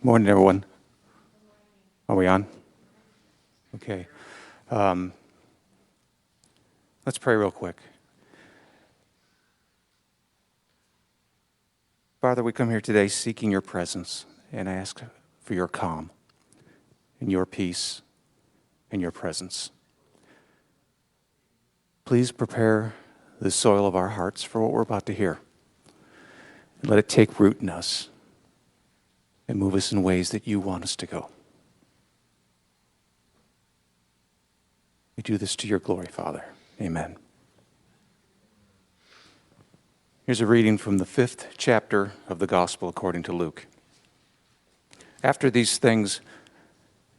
Morning, everyone. Are we on? Okay. Let's pray real quick. Father, we come here today seeking your presence and ask for your calm and your peace and your presence. Please prepare the soil of our hearts for what we're about to hear. And let it take root in us and move us in ways that you want us to go. We do this to your glory, Father. Amen. Here's a reading from the 5th chapter of the Gospel according to Luke. After these things,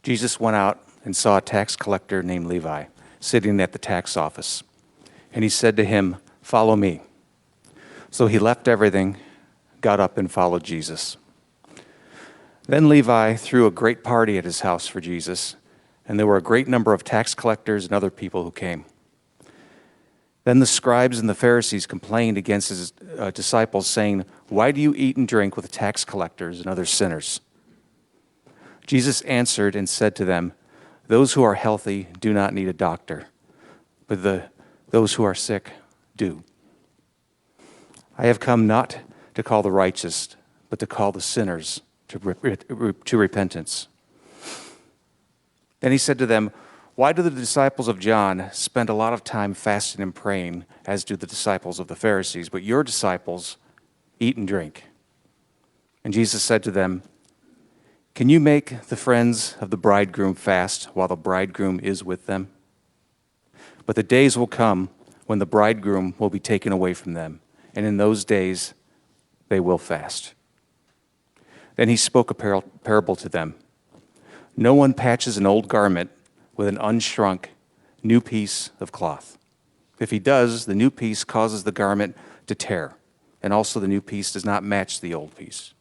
Jesus went out and saw a tax collector named Levi sitting at the tax office. And he said to him, "Follow me." So he left everything, got up, and followed Jesus. Then Levi threw a great party at his house for Jesus, and there were a great number of tax collectors and other people who came. Then the scribes and the Pharisees complained against his disciples, saying, "Why do you eat and drink with tax collectors and other sinners?" Jesus answered and said to them, "Those who are healthy do not need a doctor, but those who are sick do. I have come not to call the righteous, but to call the sinners to repentance." Then he said to them, "Why do the disciples of John spend a lot of time fasting and praying, as do the disciples of the Pharisees, but your disciples eat and drink?" And Jesus said to them, "Can you make the friends of the bridegroom fast while the bridegroom is with them? But the days will come when the bridegroom will be taken away from them, and in those days they will fast." Then he spoke a parable to them. "No one patches an old garment with an unshrunk new piece of cloth. If he does, the new piece causes the garment to tear, and also the new piece does not match the old piece.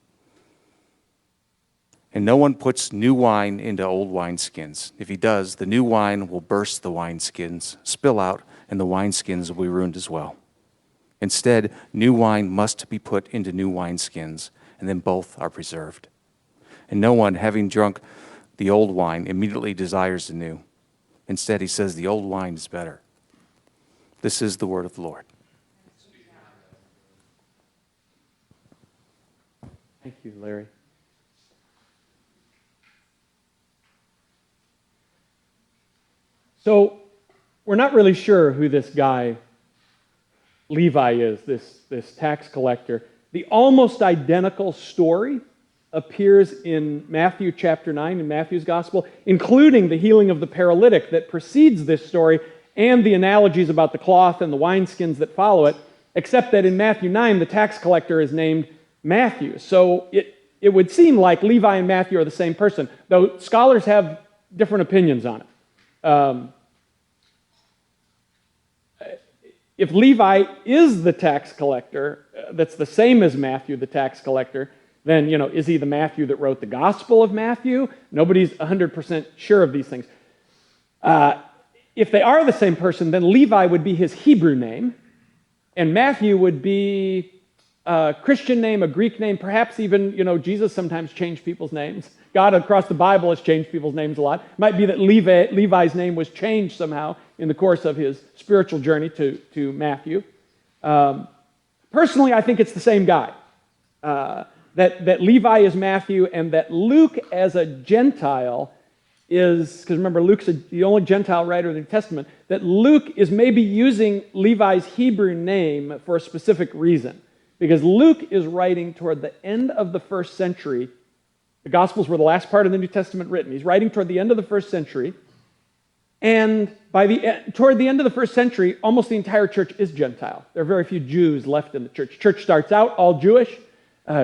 And no one puts new wine into old wineskins. If he does, the new wine will burst the wineskins, spill out, and the wineskins will be ruined as well. Instead, new wine must be put into new wineskins, and then both are preserved. And no one, having drunk the old wine, immediately desires the new. Instead, he says the old wine is better." This is the word of the Lord. Thank you, Larry. So, we're not really sure who this guy Levi is, this tax collector. The almost identical story appears in Matthew chapter 9 in Matthew's gospel, including the healing of the paralytic that precedes this story and the analogies about the cloth and the wineskins that follow it, except that in Matthew 9, the tax collector is named Matthew. So it would seem like Levi and Matthew are the same person, though scholars have different opinions on it. If Levi is the tax collector, that's the same as Matthew, the tax collector, then, is he the Matthew that wrote the Gospel of Matthew? Nobody's 100% sure of these things. If they are the same person, then Levi would be his Hebrew name, and Matthew would be a Christian name, a Greek name, perhaps even, Jesus sometimes changed people's names. God across the Bible has changed people's names a lot. It might be that Levi's name was changed somehow in the course of his spiritual journey to Matthew. Personally, I think it's the same guy. That Levi is Matthew, and that Luke as a Gentile is, because remember, Luke's the only Gentile writer of the New Testament, that Luke is maybe using Levi's Hebrew name for a specific reason. Because Luke is writing toward the end of the first century. The Gospels were the last part of the New Testament written. He's writing toward the end of the first century. And toward the end of the first century, almost the entire church is Gentile. There are very few Jews left in the church. Church starts out all Jewish.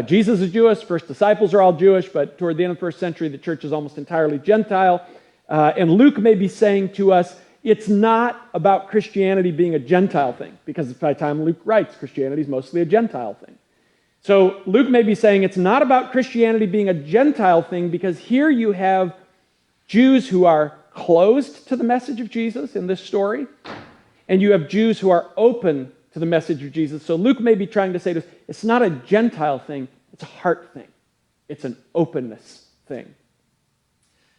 Jesus is Jewish. First disciples are all Jewish. But toward the end of the first century, the church is almost entirely Gentile. And Luke may be saying to us, it's not about Christianity being a Gentile thing, because by the time Luke writes, Christianity is mostly a Gentile thing. So Luke may be saying it's not about Christianity being a Gentile thing, because here you have Jews who are closed to the message of Jesus in this story, and you have Jews who are open to the message of Jesus. So Luke may be trying to say to us, it's not a Gentile thing, it's a heart thing. It's an openness thing.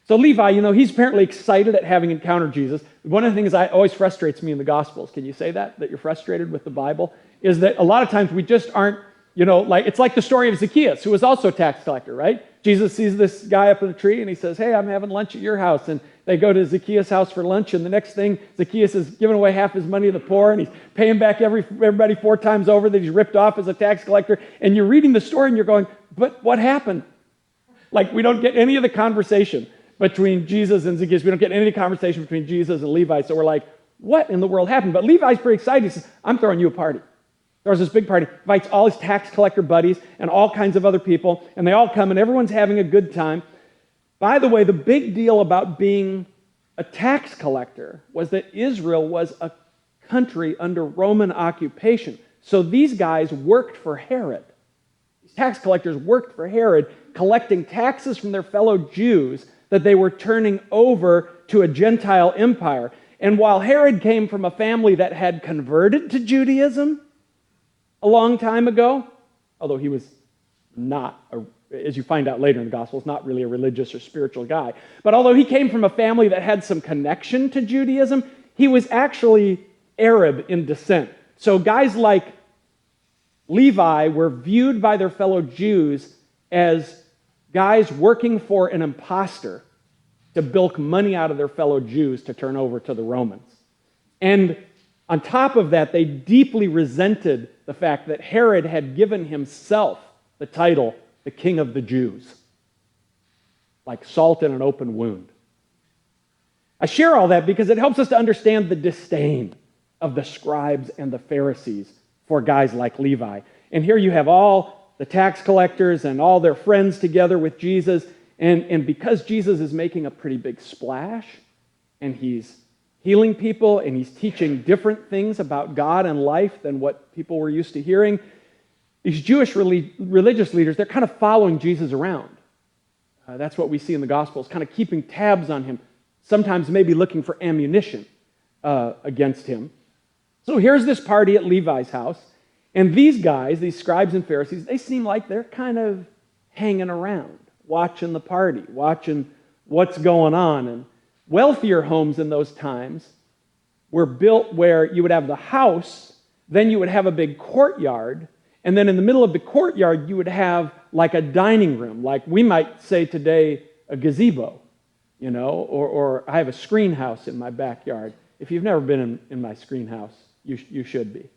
So Levi, he's apparently excited at having encountered Jesus. One of the things that always frustrates me in the Gospels, can you say that you're frustrated with the Bible, is that a lot of times we just aren't, it's like the story of Zacchaeus, who was also a tax collector, right? Jesus sees this guy up in a tree, and he says, hey, I'm having lunch at your house. And they go to Zacchaeus' house for lunch, and the next thing, Zacchaeus is giving away half his money to the poor, and he's paying back everybody 4 times over that he's ripped off as a tax collector. And you're reading the story, and you're going, but what happened? We don't get any of the conversation between Jesus and Zacchaeus. We don't get any conversation between Jesus and Levi. So we're like, what in the world happened? But Levi's pretty excited. He says, I'm throwing you a party. Throws this big party, invites all his tax collector buddies and all kinds of other people, and they all come, and everyone's having a good time. By the way, the big deal about being a tax collector was that Israel was a country under Roman occupation. So these guys worked for Herod. These tax collectors worked for Herod, collecting taxes from their fellow Jews that they were turning over to a Gentile empire. And while Herod came from a family that had converted to Judaism a long time ago, although he was not, as you find out later in the Gospels, not really a religious or spiritual guy, but although he came from a family that had some connection to Judaism, he was actually Arab in descent. So guys like Levi were viewed by their fellow Jews as guys working for an imposter to bilk money out of their fellow Jews to turn over to the Romans. And on top of that, they deeply resented the fact that Herod had given himself the title, the King of the Jews, like salt in an open wound. I share all that because it helps us to understand the disdain of the scribes and the Pharisees for guys like Levi. And here you have all the tax collectors and all their friends together with Jesus. And because Jesus is making a pretty big splash, and he's healing people, and he's teaching different things about God and life than what people were used to hearing, these Jewish religious leaders, they're kind of following Jesus around. That's what we see in the Gospels, kind of keeping tabs on him, sometimes maybe looking for ammunition against him. So here's this party at Levi's house, and these guys, these scribes and Pharisees, they seem like they're kind of hanging around, watching the party, watching what's going on. And wealthier homes in those times were built where you would have the house, then you would have a big courtyard, and then in the middle of the courtyard you would have like a dining room, like we might say today a gazebo, or I have a screen house in my backyard. If you've never been in my screen house, you should be.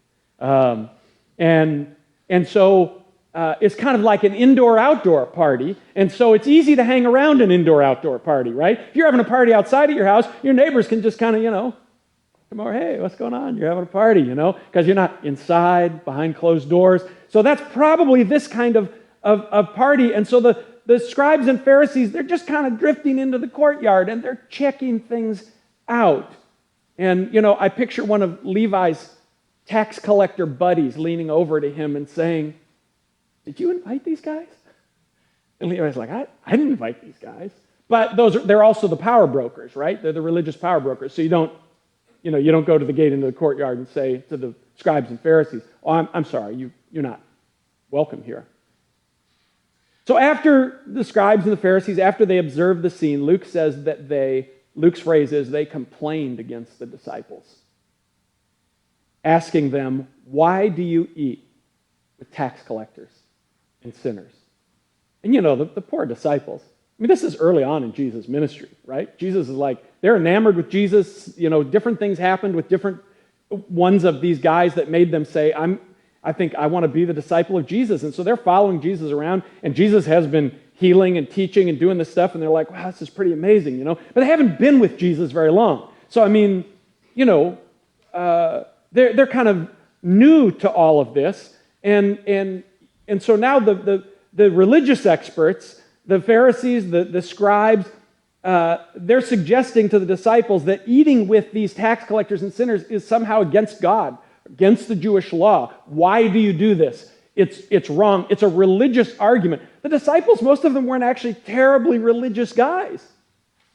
And so it's kind of like an indoor-outdoor party, and so it's easy to hang around an indoor-outdoor party, right? If you're having a party outside of your house, your neighbors can just kind of, come over, hey, what's going on? You're having a party, because you're not inside, behind closed doors. So that's probably this kind of party, and so the scribes and Pharisees, they're just kind of drifting into the courtyard, and they're checking things out. And, I picture one of Levi's tax collector buddies leaning over to him and saying, did you invite these guys? And Levi's like, I didn't invite these guys. But they're also the power brokers, right? They're the religious power brokers. So you don't go to the gate into the courtyard and say to the scribes and Pharisees, oh, I'm sorry, you're not welcome here. So after the scribes and the Pharisees, after they observed the scene, Luke says that Luke's phrase is, they complained against the disciples, asking them, why do you eat with tax collectors and sinners? And the poor disciples, this is early on in Jesus' ministry, right? Jesus is like, they're enamored with Jesus. Different things happened with different ones of these guys that made them say, I think I want to be the disciple of Jesus. And so they're following Jesus around, and Jesus has been healing and teaching and doing this stuff, and they're like, wow, this is pretty amazing, But they haven't been with Jesus very long. So, they're kind of new to all of this. And so now the religious experts, the Pharisees, the scribes, they're suggesting to the disciples that eating with these tax collectors and sinners is somehow against God, against the Jewish law. Why do you do this? It's wrong. It's a religious argument. The disciples, most of them weren't actually terribly religious guys.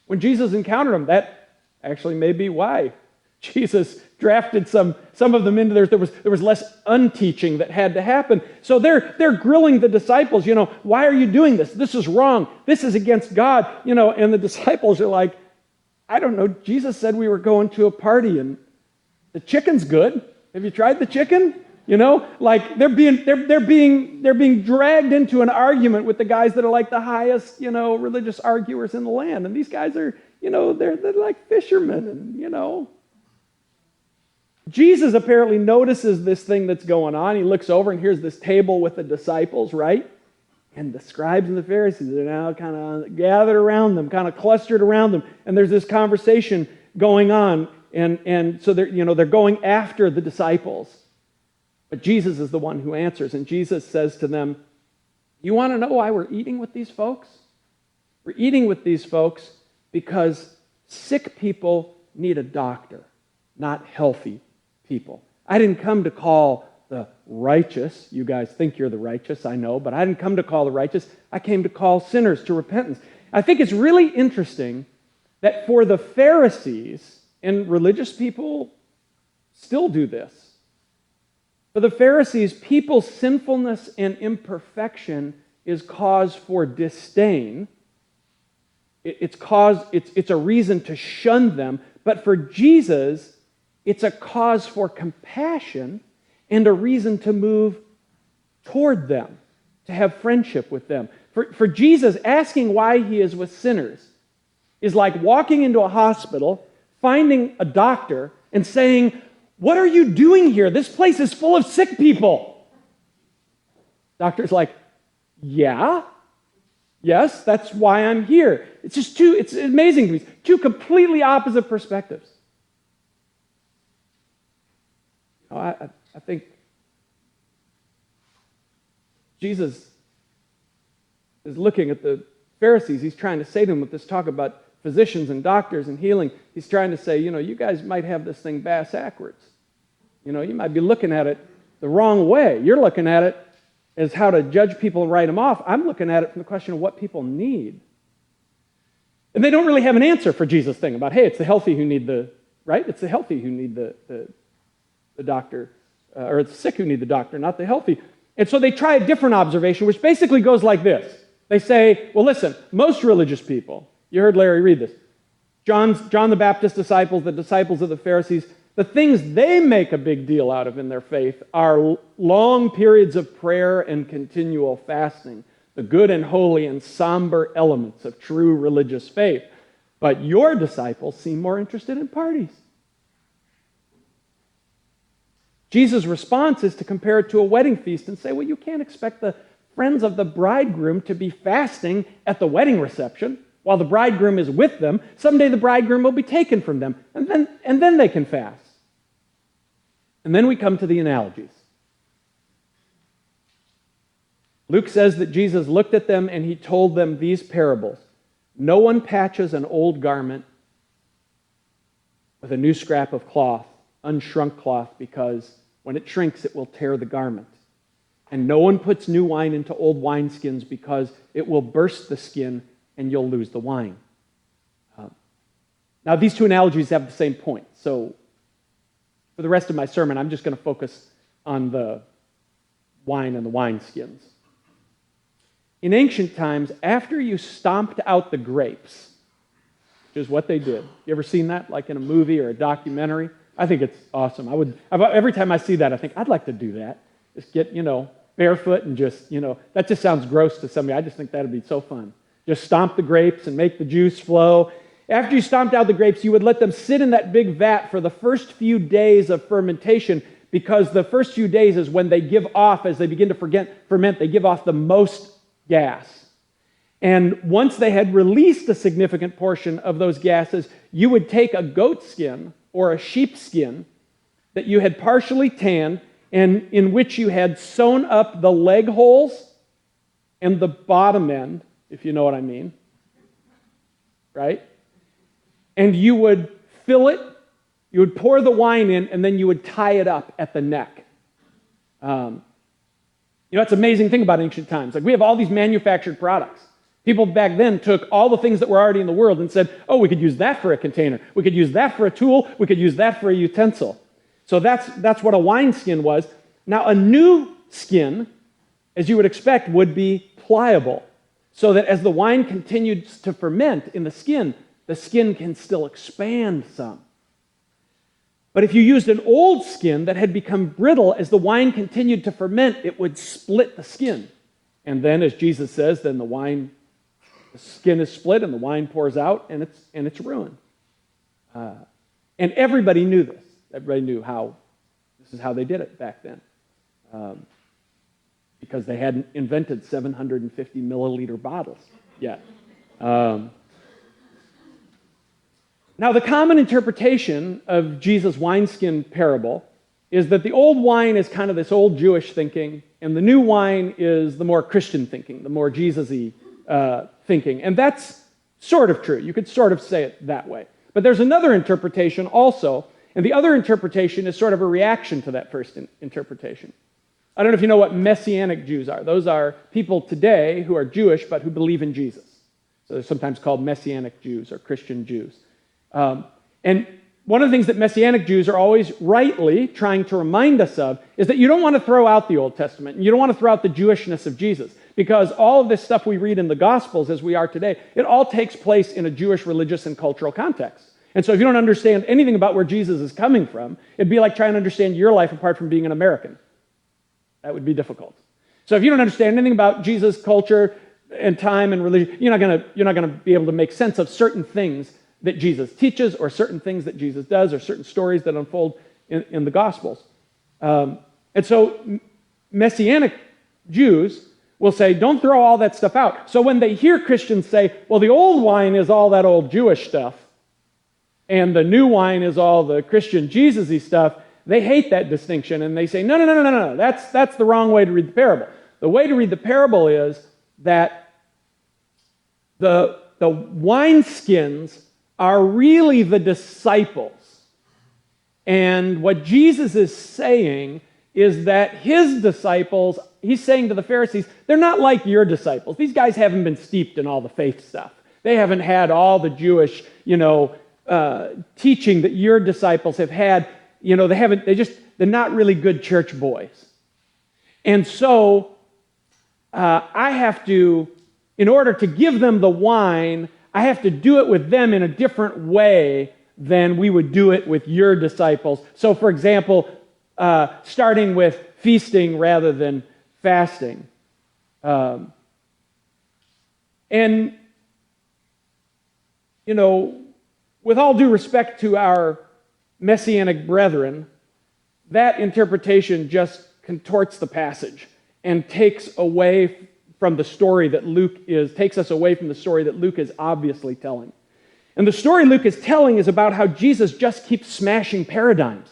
When Jesus encountered them, that actually may be why Jesus drafted some of them into there was less unteaching that had to happen. So they're grilling the disciples, why are you doing this? This is wrong. This is against God, and the disciples are like, I don't know, Jesus said we were going to a party and the chicken's good. Have you tried the chicken? Like they're being dragged into an argument with the guys that are like the highest, religious arguers in the land. And these guys are, they're like fishermen, and Jesus apparently notices this thing that's going on. He looks over and here's this table with the disciples, right? And the scribes and the Pharisees are now kind of gathered around them, kind of clustered around them. And there's this conversation going on. And so they're going after the disciples. But Jesus is the one who answers. And Jesus says to them, you want to know why we're eating with these folks? We're eating with these folks because sick people need a doctor, not healthy people. I didn't come to call the righteous. You guys think you're the righteous, I know, but I didn't come to call the righteous. I came to call sinners to repentance. I think it's really interesting that for the Pharisees, and religious people still do this, for the Pharisees, people's sinfulness and imperfection is cause for disdain. It's a reason to shun them. But for Jesus, it's a cause for compassion and a reason to move toward them, to have friendship with them. For Jesus, asking why he is with sinners is like walking into a hospital, finding a doctor, and saying, what are you doing here? This place is full of sick people. Doctor's like, yes, that's why I'm here. It's amazing to me. Two completely opposite perspectives. I think Jesus is looking at the Pharisees. He's trying to say to them with this talk about physicians and doctors and healing. He's trying to say, you guys might have this thing bass-ackwards. You might be looking at it the wrong way. You're looking at it as how to judge people and write them off. I'm looking at it from the question of what people need. And they don't really have an answer for Jesus' thing about, hey, it's the healthy who need right? It's the healthy who need the doctor, or it's the sick who need the doctor, not the healthy. And so they try a different observation, which basically goes like this. They say, well, listen, most religious people, you heard Larry read this, John the Baptist's disciples, the disciples of the Pharisees, the things they make a big deal out of in their faith are long periods of prayer and continual fasting, the good and holy and somber elements of true religious faith. But your disciples seem more interested in parties. Jesus' response is to compare it to a wedding feast and say, well, you can't expect the friends of the bridegroom to be fasting at the wedding reception while the bridegroom is with them. Someday the bridegroom will be taken from them, and then they can fast. And then we come to the analogies. Luke says that Jesus looked at them and he told them these parables. No one patches an old garment with a new scrap of cloth, unshrunk cloth, because when it shrinks, it will tear the garment. And no one puts new wine into old wineskins because it will burst the skin and you'll lose the wine. Now, these two analogies have the same point. So for the rest of my sermon, I'm just going to focus on the wine and the wineskins. In ancient times, after you stomped out the grapes, which is what they did. You ever seen that, like in a movie or a documentary? I think it's awesome. Every time I see that, I think, I'd like to do that. Just get, barefoot and just, that just sounds gross to somebody. I just think that'd be so fun. Just stomp the grapes and make the juice flow. After you stomped out the grapes, you would let them sit in that big vat for the first few days of fermentation, because the first few days is when they give off, as they begin to ferment, they give off the most gas. And once they had released a significant portion of those gases, you would take a goat skin or a sheep skin that you had partially tanned and in which you had sewn up the leg holes and the bottom end, if you know what I mean, right? And you would fill it, you would pour the wine in, and then you would tie it up at the neck. That's an amazing thing about ancient times. Like, we have all these manufactured products. People back then took all the things that were already in the world and said, oh, we could use that for a container. We could use that for a tool. We could use that for a utensil. So that's what a wineskin was. Now, a new skin, as you would expect, would be pliable, so that as the wine continues to ferment in the skin can still expand some. But if you used an old skin that had become brittle, as the wine continued to ferment, it would split the skin. And then, as Jesus says, then the skin is split and the wine pours out, and it's ruined. And everybody knew this. Everybody knew this is how they did it back then. Because they hadn't invented 750 milliliter bottles yet. Now, the common interpretation of Jesus' wineskin parable is that the old wine is kind of this old Jewish thinking, and the new wine is the more Christian thinking, the more Jesus-y thinking. And that's sort of true. You could sort of say it that way. But there's another interpretation also, and the other interpretation is sort of a reaction to that first interpretation. I don't know if you know what Messianic Jews are. Those are people today who are Jewish but who believe in Jesus. So they're sometimes called Messianic Jews or Christian Jews. And one of the things that Messianic Jews are always rightly trying to remind us of is that you don't want to throw out the Old Testament, and you don't want to throw out the Jewishness of Jesus, because all of this stuff we read in the Gospels as we are today, it all takes place in a Jewish religious and cultural context. And so if you don't understand anything about where Jesus is coming from, it'd be like trying to understand your life apart from being an American. That would be difficult. So if you don't understand anything about Jesus' culture and time and religion, you're not going to be able to make sense of certain things that Jesus teaches, or certain things that Jesus does, or certain stories that unfold in the Gospels. And so Messianic Jews will say, don't throw all that stuff out. So when they hear Christians say, well, the old wine is all that old Jewish stuff, and the new wine is all the Christian Jesus-y stuff, they hate that distinction, and they say, no, that's the wrong way to read the parable. The way to read the parable is that the wineskins are really the disciples. And what Jesus is saying is that his disciples, he's saying to the Pharisees, they're not like your disciples. These guys haven't been steeped in all the faith stuff. They haven't had all the Jewish, teaching that your disciples have had. They're not really good church boys. And so I have to, in order to give them the wine, I have to do it with them in a different way than we would do it with your disciples. So, for example, starting with feasting rather than fasting. And, with all due respect to our Messianic brethren, that interpretation just contorts the passage and takes away from the story that takes us away from the story that Luke is obviously telling. And the story Luke is telling is about how Jesus just keeps smashing paradigms.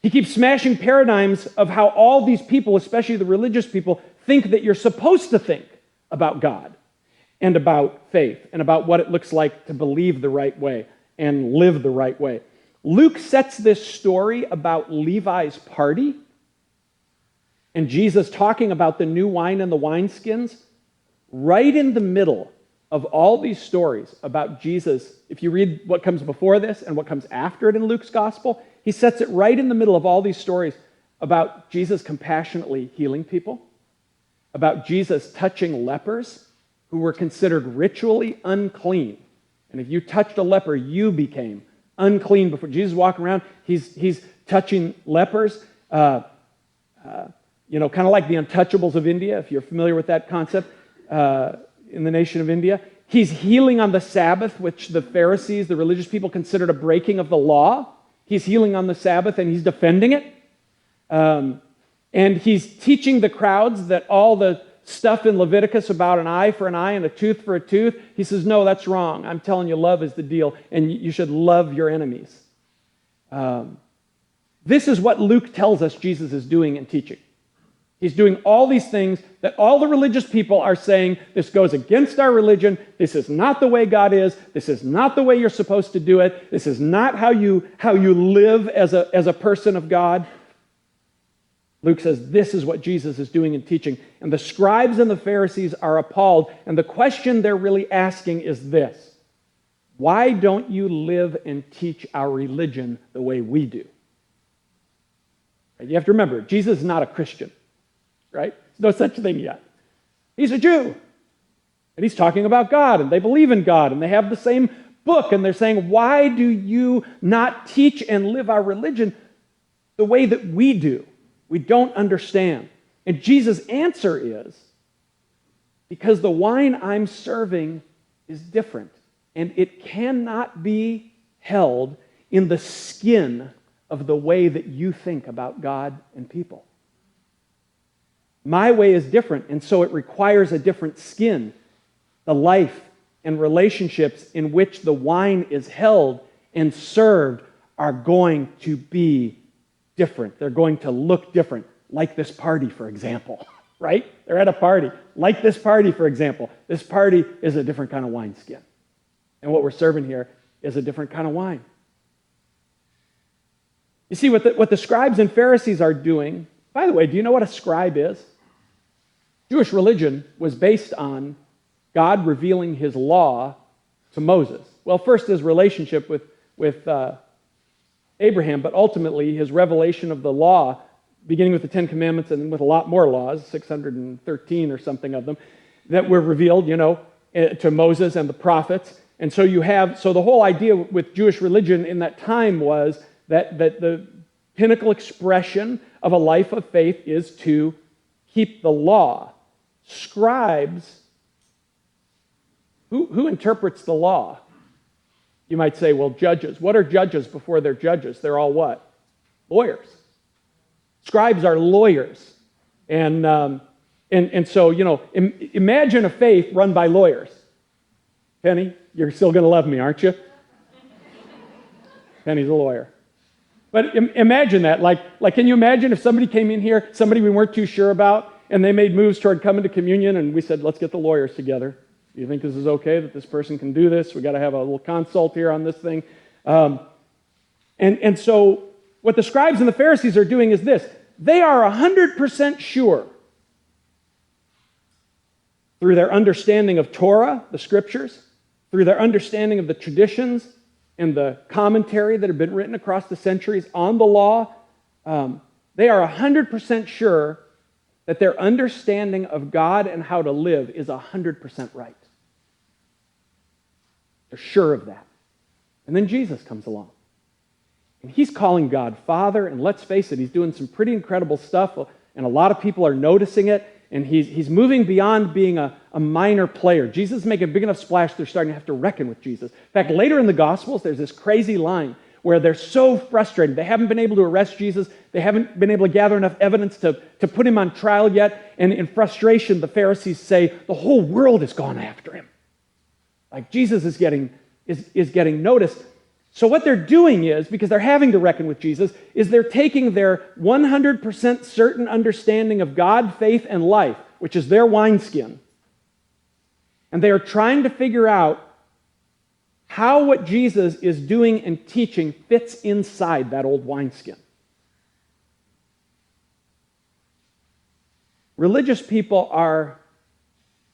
He keeps smashing paradigms of how all these people, especially the religious people, think that you're supposed to think about God and about faith and about what it looks like to believe the right way and live the right way. Luke sets this story about Levi's party and Jesus talking about the new wine and the wineskins right in the middle of all these stories about Jesus. If you read what comes before this and what comes after it in Luke's gospel, he sets it right in the middle of all these stories about Jesus compassionately healing people, about Jesus touching lepers who were considered ritually unclean. And if you touched a leper, you became unclean before. Jesus walking around, he's touching lepers, kind of like the untouchables of India, if you're familiar with that concept in the nation of India. He's healing on the Sabbath, which the Pharisees, the religious people, considered a breaking of the law. He's healing on the Sabbath, and he's defending it. And he's teaching the crowds that all the stuff in Leviticus about an eye for an eye and a tooth for a tooth, he says, no, that's wrong. I'm telling you, love is the deal, and you should love your enemies. This is what Luke tells us Jesus is doing and teaching. He's doing all these things that all the religious people are saying, this goes against our religion, this is not the way God is, this is not the way you're supposed to do it, this is not how you live as a person of God. Luke says this is what Jesus is doing and teaching. And the scribes and the Pharisees are appalled, and the question they're really asking is this: why don't you live and teach our religion the way we do? You have to remember, Jesus is not a Christian, right? There's no such thing yet. He's a Jew. And he's talking about God, and they believe in God, and they have the same book, and they're saying, why do you not teach and live our religion the way that we do? We don't understand. And Jesus' answer is, because the wine I'm serving is different, and it cannot be held in the skin of the way that you think about God and people. My way is different, and so it requires a different skin. The life and relationships in which the wine is held and served are going to be different. They're going to look different, like this party, for example, right? They're at a party. Like this party, for example. This party is a different kind of wineskin. And what we're serving here is a different kind of wine. You see, what the scribes and Pharisees are doing, by the way, do you know what a scribe is? Jewish religion was based on God revealing his law to Moses. Well, first his relationship with Abraham, but ultimately his revelation of the law, beginning with the Ten Commandments and with a lot more laws, 613 or something of them, that were revealed, to Moses and the prophets. And so the whole idea with Jewish religion in that time was that the pinnacle expression of a life of faith is to keep the law. Scribes, who interprets the law? You might say, well, judges. What are judges before they're judges? They're all what? Lawyers. Scribes are lawyers. And so, imagine a faith run by lawyers. Penny, you're still going to love me, aren't you? Penny's a lawyer. But imagine that. Like, can you imagine if somebody came in here, somebody we weren't too sure about, and they made moves toward coming to communion, and we said, let's get the lawyers together. Do you think this is okay, that this person can do this? We got to have a little consult here on this thing. And so what the scribes and the Pharisees are doing is this. They are 100% sure through their understanding of Torah, the scriptures, through their understanding of the traditions and the commentary that have been written across the centuries on the law, they are 100% sure that their understanding of God and how to live is 100% right. They're sure of that. And then Jesus comes along. And he's calling God Father, and let's face it, he's doing some pretty incredible stuff, and a lot of people are noticing it, and he's moving beyond being a minor player. Jesus is making a big enough splash, they're starting to have to reckon with Jesus. In fact, later in the Gospels, there's this crazy line where they're so frustrated. They haven't been able to arrest Jesus. They haven't been able to gather enough evidence to put him on trial yet. And in frustration, the Pharisees say, the whole world has gone after him. Like Jesus is getting noticed. So what they're doing is, because they're having to reckon with Jesus, is they're taking their 100% certain understanding of God, faith, and life, which is their wineskin, and they are trying to figure out how what Jesus is doing and teaching fits inside that old wineskin. Religious people are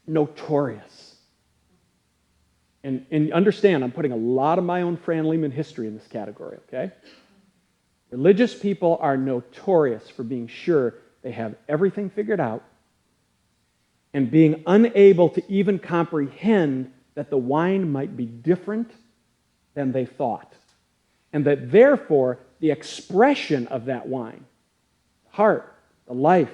notorious. And understand, I'm putting a lot of my own Fran Lehman history in this category, okay? Religious people are notorious for being sure they have everything figured out and being unable to even comprehend that the wine might be different than they thought. And that therefore, the expression of that wine, the heart, the life,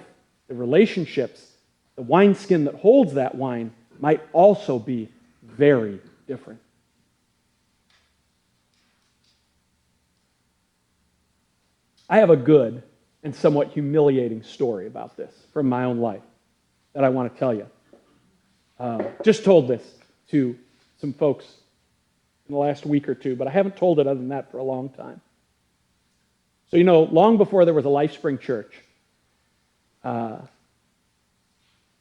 the relationships, the wineskin that holds that wine might also be very different. I have a good and somewhat humiliating story about this from my own life that I want to tell you. Just told this to some folks in the last week or two, but I haven't told it other than that for a long time. So, long before there was a LifeSpring Church, Linda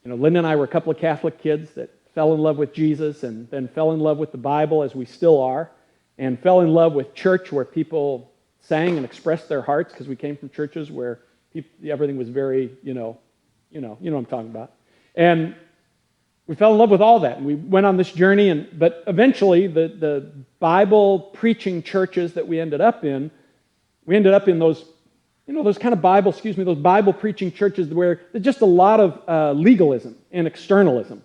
and I were a couple of Catholic kids that fell in love with Jesus and then fell in love with the Bible, as we still are, and fell in love with church where people sang and expressed their hearts, because we came from churches where everything was very, you know what I'm talking about. And we fell in love with all that, and we went on this journey, but eventually the Bible preaching churches that we ended up in those those kind of those Bible preaching churches where there's just a lot of legalism and externalism.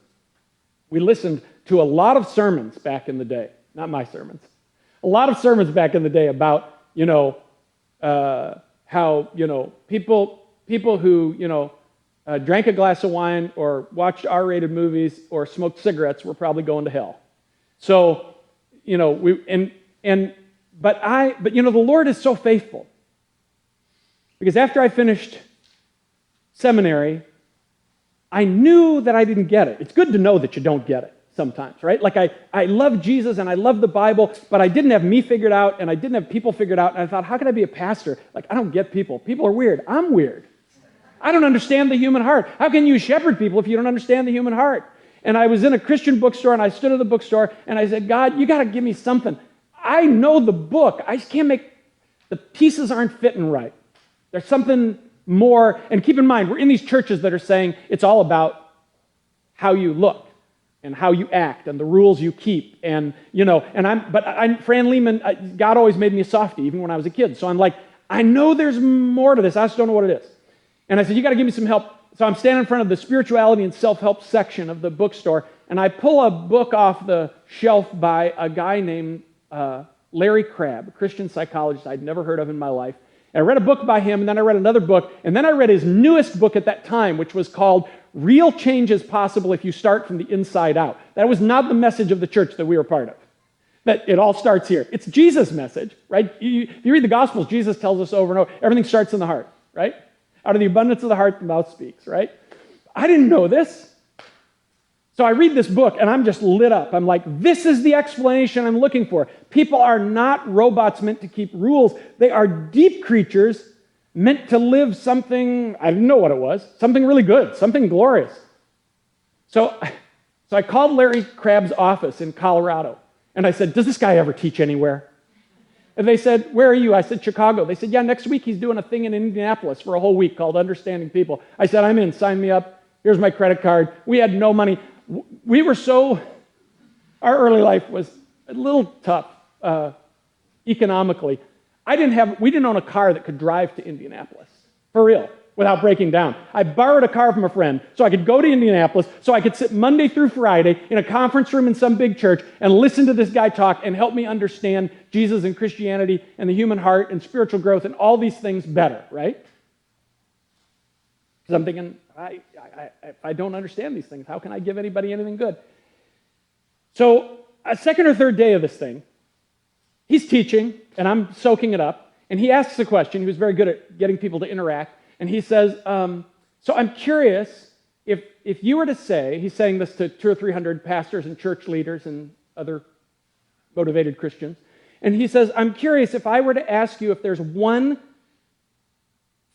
We listened to a lot of sermons back in the day, not my sermons, a lot of sermons back in the day about, how, people who, drank a glass of wine or watched R-rated movies or smoked cigarettes were probably going to hell. So, the Lord is so faithful. Because after I finished seminary, I knew that I didn't get it. It's good to know that you don't get it sometimes, right? Like I love Jesus and I love the Bible, but I didn't have me figured out and I didn't have people figured out. And I thought, how can I be a pastor? Like, I don't get people. People are weird. I'm weird. I don't understand the human heart. How can you shepherd people if you don't understand the human heart? And I was in a Christian bookstore and I stood at the bookstore and I said, God, you got to give me something. I know the book. I just can't the pieces aren't fitting right. There's something more. And keep in mind, we're in these churches that are saying it's all about how you look and how you act and the rules you keep. And, Fran Lehman, God always made me a softie, even when I was a kid. So I'm like, I know there's more to this. I just don't know what it is. And I said, you got to give me some help. So I'm standing in front of the spirituality and self-help section of the bookstore, and I pull a book off the shelf by a guy named Larry Crabb, a Christian psychologist I'd never heard of in my life. And I read a book by him, and then I read another book, and then I read his newest book at that time, which was called Real Change is Possible If You Start from the Inside Out. That was not the message of the church that we were part of. That it all starts here. It's Jesus' message, right? If you read the Gospels, Jesus tells us over and over, everything starts in the heart, right? Out of the abundance of the heart, the mouth speaks, right? I didn't know this. So I read this book, and I'm just lit up. I'm like, this is the explanation I'm looking for. People are not robots meant to keep rules. They are deep creatures meant to live something, I didn't know what it was, something really good, something glorious. So I called Larry Crabb's office in Colorado, and I said, does this guy ever teach anywhere? And they said, where are you? I said, Chicago. They said, yeah, next week he's doing a thing in Indianapolis for a whole week called Understanding People. I said, I'm in. Sign me up. Here's my credit card. We had no money. Our early life was a little tough economically. We didn't own a car that could drive to Indianapolis, for real, without breaking down. I borrowed a car from a friend so I could go to Indianapolis, so I could sit Monday through Friday in a conference room in some big church and listen to this guy talk and help me understand Jesus and Christianity and the human heart and spiritual growth and all these things better, right? Because I'm thinking, if I don't understand these things, how can I give anybody anything good? So a second or third day of this thing, he's teaching, and I'm soaking it up, and he asks a question. He was very good at getting people to interact. And he says, so I'm curious, if you were to say, he's saying this to 200 or 300 pastors and church leaders and other motivated Christians, and he says, I'm curious if I were to ask you if there's one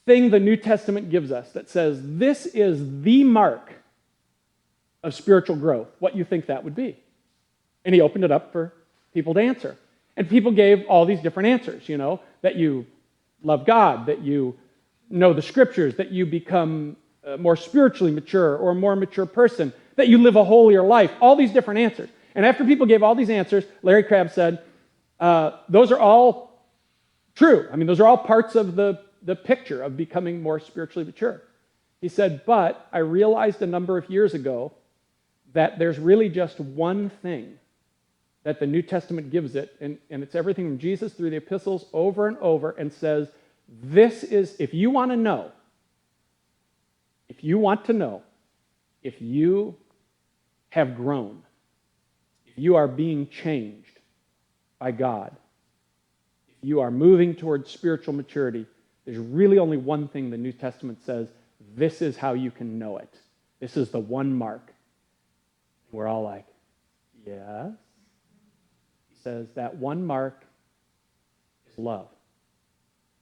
thing the New Testament gives us that says this is the mark of spiritual growth, what you think that would be. And he opened it up for people to answer. And people gave all these different answers, that you love God, that you know the scriptures, that you become more spiritually mature or a more mature person, that you live a holier life, all these different answers. And after people gave all these answers, Larry Crabb said, those are all true. I mean, those are all parts of the picture of becoming more spiritually mature. He said, but I realized a number of years ago that there's really just one thing that the New Testament gives it, and it's everything from Jesus through the epistles over and over, and says, this is, if you want to know, if you have grown, if you are being changed by God, if you are moving towards spiritual maturity, there's really only one thing the New Testament says, this is how you can know it. This is the one mark. We're all like, yes. He says that one mark is love.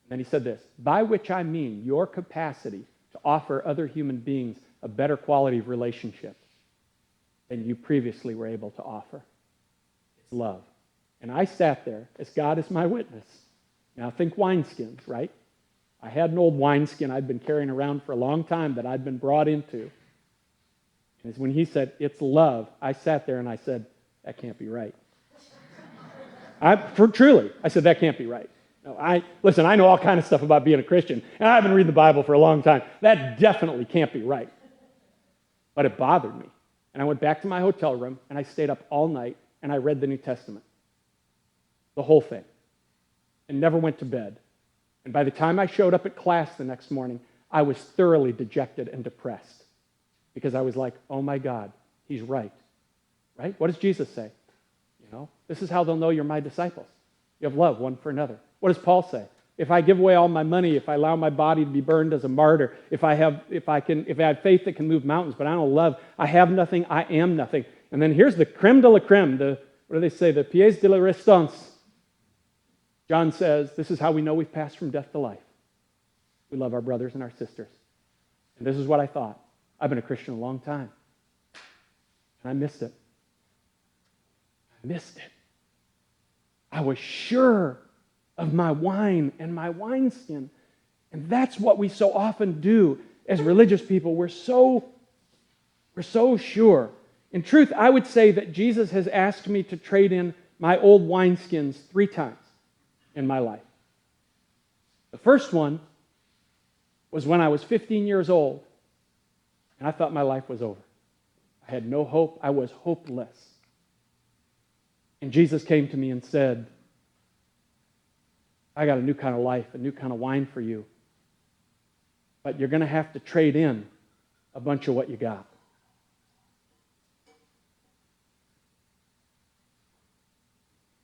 Then he said this, by which I mean your capacity to offer other human beings a better quality of relationship than you previously were able to offer. It's love. And I sat there, as God is my witness. Now think wineskins, right? I had an old wineskin I'd been carrying around for a long time that I'd been brought into. And when he said, it's love, I sat there and I said, that can't be right. Truly, I said, that can't be right. No, listen, I know all kind of stuff about being a Christian, and I've been reading the Bible for a long time. That definitely can't be right. But it bothered me. And I went back to my hotel room, and I stayed up all night, and I read the New Testament. The whole thing. And never went to bed. And by the time I showed up at class the next morning, I was thoroughly dejected and depressed. Because I was like, oh my God, he's right. Right? What does Jesus say? This is how they'll know you're my disciples. You have love one for another. What does Paul say? If I give away all my money, if I allow my body to be burned as a martyr, if I have faith that can move mountains, but I don't love, I have nothing, I am nothing. And then here's the creme de la creme, what do they say, the pièce de la résistance. John says, this is how we know we've passed from death to life. We love our brothers and our sisters. And this is what I thought. I've been a Christian a long time. And I missed it. I was sure of my wine and my wineskin. And that's what we so often do as religious people. We're so sure. In truth, I would say that Jesus has asked me to trade in my old wineskins 3 times in my life. The first one was when I was 15 years old, and I thought my life was over. I had no hope. I was hopeless. And Jesus came to me and said, I got a new kind of life, a new kind of wine for you. But you're going to have to trade in a bunch of what you got.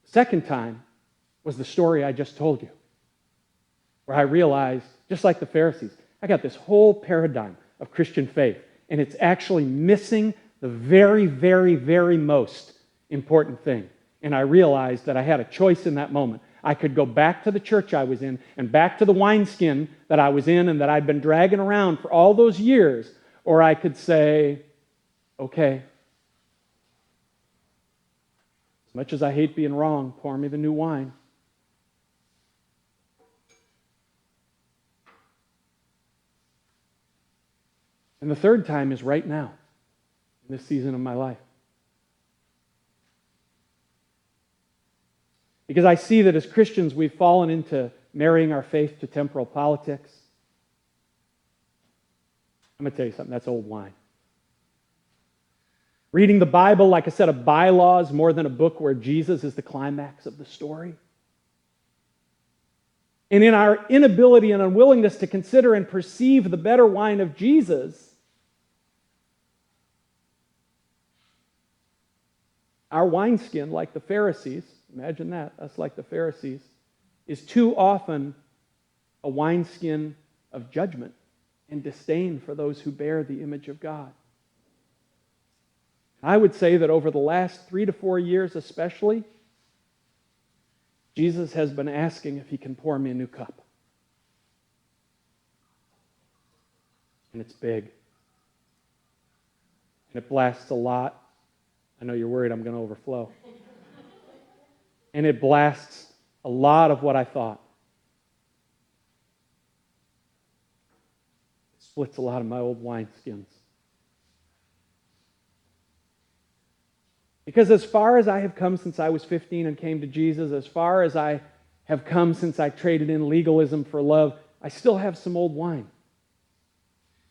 Second time was the story I just told you, where I realized, just like the Pharisees, I got this whole paradigm of Christian faith, and it's actually missing the very, very, very most important thing. And I realized that I had a choice in that moment. I could go back to the church I was in and back to the wineskin that I was in and that I'd been dragging around for all those years, or I could say, okay, as much as I hate being wrong, pour me the new wine. And the third time is right now, in this season of my life. Because I see that as Christians, we've fallen into marrying our faith to temporal politics. I'm going to tell you something, that's old wine. Reading the Bible like a set of bylaws more than a book where Jesus is the climax of the story. And in our inability and unwillingness to consider and perceive the better wine of Jesus, our wineskin, like the Pharisees, imagine that, us like the Pharisees, is too often a wineskin of judgment and disdain for those who bear the image of God. I would say that over the last 3 to 4 years especially, Jesus has been asking if he can pour me a new cup. And it's big. And it blasts a lot. I know you're worried I'm going to overflow. And it blasts a lot of what I thought. It splits a lot of my old wineskins. Because as far as I have come since I was 15 and came to Jesus, as far as I have come since I traded in legalism for love, I still have some old wine.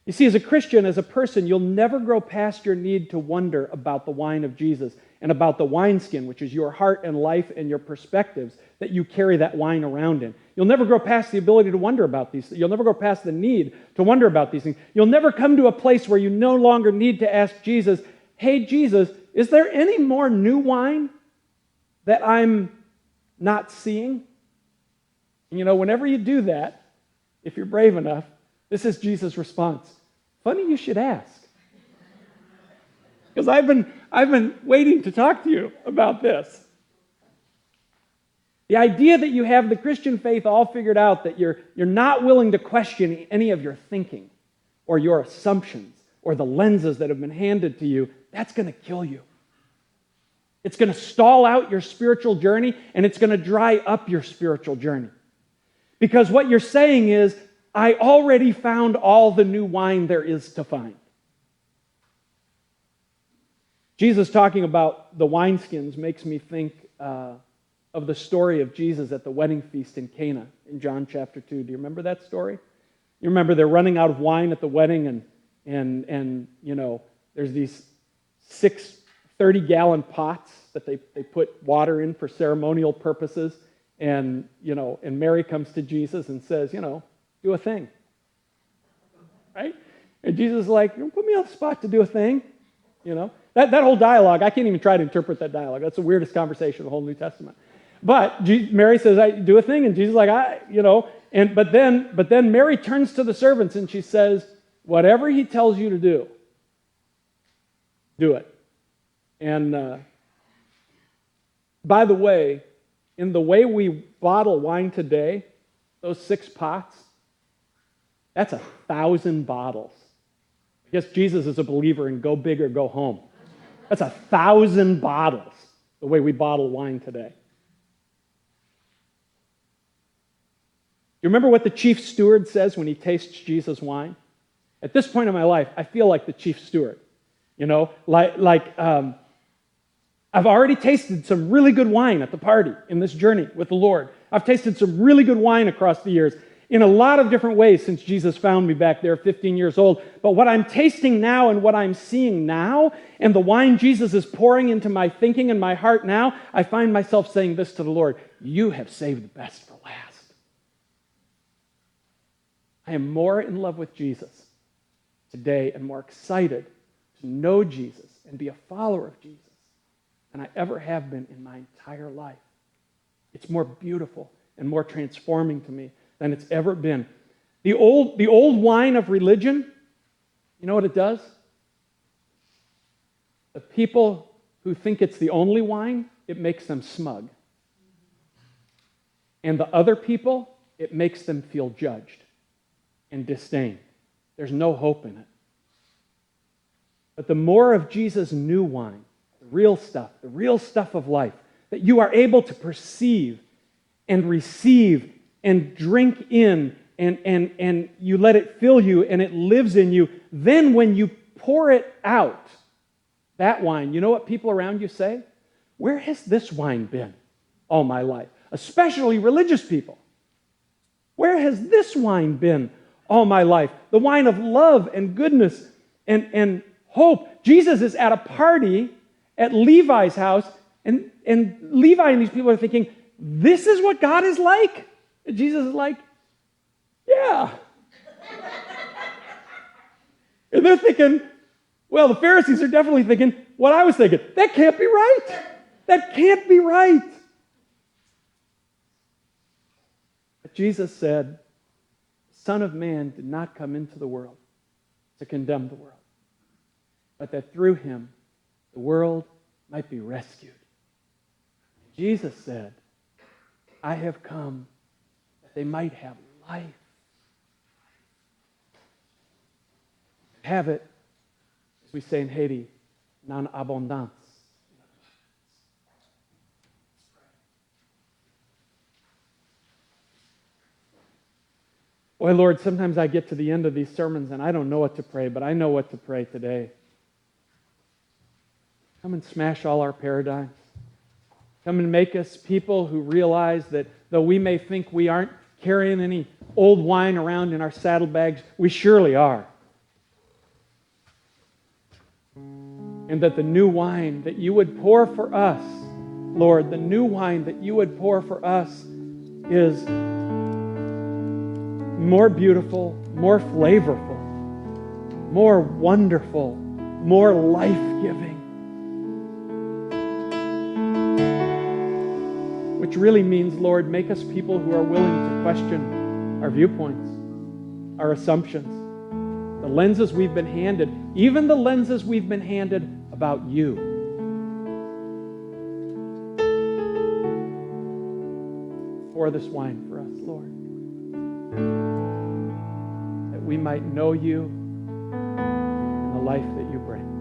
You see, as a Christian, as a person, you'll never grow past your need to wonder about the wine of Jesus and about the wineskin, which is your heart and life and your perspectives that you carry that wine around in. You'll never grow past the ability to wonder about these things. You'll never grow past the need to wonder about these things. You'll never come to a place where you no longer need to ask Jesus, hey, Jesus, is there any more new wine that I'm not seeing? And whenever you do that, if you're brave enough, this is Jesus' response. Funny you should ask. Because I've been waiting to talk to you about this. The idea that you have the Christian faith all figured out, that you're not willing to question any of your thinking or your assumptions or the lenses that have been handed to you, that's going to kill you. It's going to stall out your spiritual journey, and it's going to dry up your spiritual journey. Because what you're saying is, I already found all the new wine there is to find. Jesus talking about the wineskins makes me think of the story of Jesus at the wedding feast in Cana in John chapter 2. Do you remember that story? You remember they're running out of wine at the wedding, and you know, there's these 6 30-gallon pots that they put water in for ceremonial purposes. And, you know, and Mary comes to Jesus and says, you know, do a thing. Right? And Jesus is like, put me on the spot to do a thing. You know, that whole dialogue, I can't even try to interpret that dialogue. That's the weirdest conversation of the whole New Testament. But Mary says, I do a thing, and Jesus is like, but then Mary turns to the servants and she says, whatever he tells you to do it. And by the way, in the way we bottle wine today, those 6 pots, that's 1,000 bottles. I guess Jesus is a believer in go big or go home. That's 1,000 bottles, the way we bottle wine today. You remember what the chief steward says when he tastes Jesus' wine? At this point in my life, I feel like the chief steward. You know, I've already tasted some really good wine at the party in this journey with the Lord. I've tasted some really good wine across the years in a lot of different ways since Jesus found me back there 15 years old. But what I'm tasting now and what I'm seeing now and the wine Jesus is pouring into my thinking and my heart now, I find myself saying this to the Lord, you have saved the best for last. I am more in love with Jesus today and more excited to know Jesus and be a follower of Jesus than I ever have been in my entire life. It's more beautiful and more transforming to me than it's ever been. The old wine of religion, you know what it does? The people who think it's the only wine, it makes them smug. And the other people, it makes them feel judged and disdained. There's no hope in it. But the more of Jesus' new wine, the real stuff of life, that you are able to perceive and receive and drink in, and you let it fill you and it lives in you, then when you pour it out, that wine, you know what people around you say? Where has this wine been all my life? Especially religious people. Where has this wine been all my life? The wine of love and goodness and hope. Jesus is at a party at Levi's house, and Levi and these people are thinking, this is what God is like? And Jesus is like, yeah. And they're thinking, well, the Pharisees are definitely thinking what I was thinking. That can't be right. That can't be right. But Jesus said, the Son of Man did not come into the world to condemn the world, but that through him the world might be rescued. Jesus said, I have come that they might have life. Have it, as we say in Haiti, en abondance. Boy, Lord, sometimes I get to the end of these sermons and I don't know what to pray, but I know what to pray today. Come and smash all our paradigms. Come and make us people who realize that though we may think we aren't carrying any old wine around in our saddlebags, we surely are. And that the new wine that you would pour for us, Lord, the new wine that you would pour for us is more beautiful, more flavorful, more wonderful, more life-giving. Which really means, Lord, make us people who are willing to question our viewpoints, our assumptions, the lenses we've been handed, even the lenses we've been handed about you. Pour this wine for us, Lord, that we might know you and the life that you bring.